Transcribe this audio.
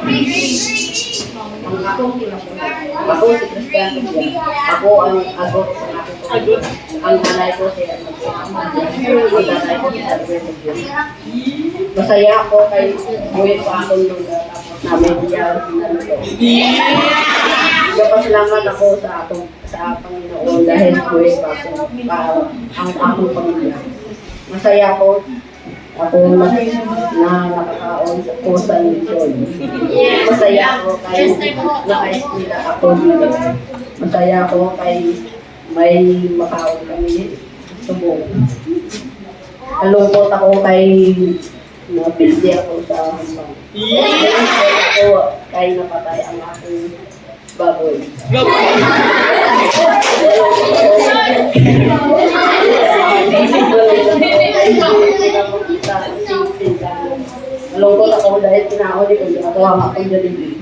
Ang akong kinabuhi. Ako si Christian Tubia. Ako ang agot sa aking pamilya. Ang nanay ko si Ahmad. Ang nanay ko si Albert Tubia. Masaya ako kay buhay pa akong lugar. Tapos namin diyan naluto. Nagpasalamat ako sa Panginoon dahil buhay pa ako ang akong pamilya. Masaya ako na nakakaon sa Costa Mission. Masaya ako kay naka-eskwela ako dito. Masaya ako kay may makaon kami subong. Nalungkot ako kay napildi ako sa hambang. Ako kay napatay ang aking baboy. Nalungkot ako dahil tinao ni Kuya. Ako ang akong Jollibee.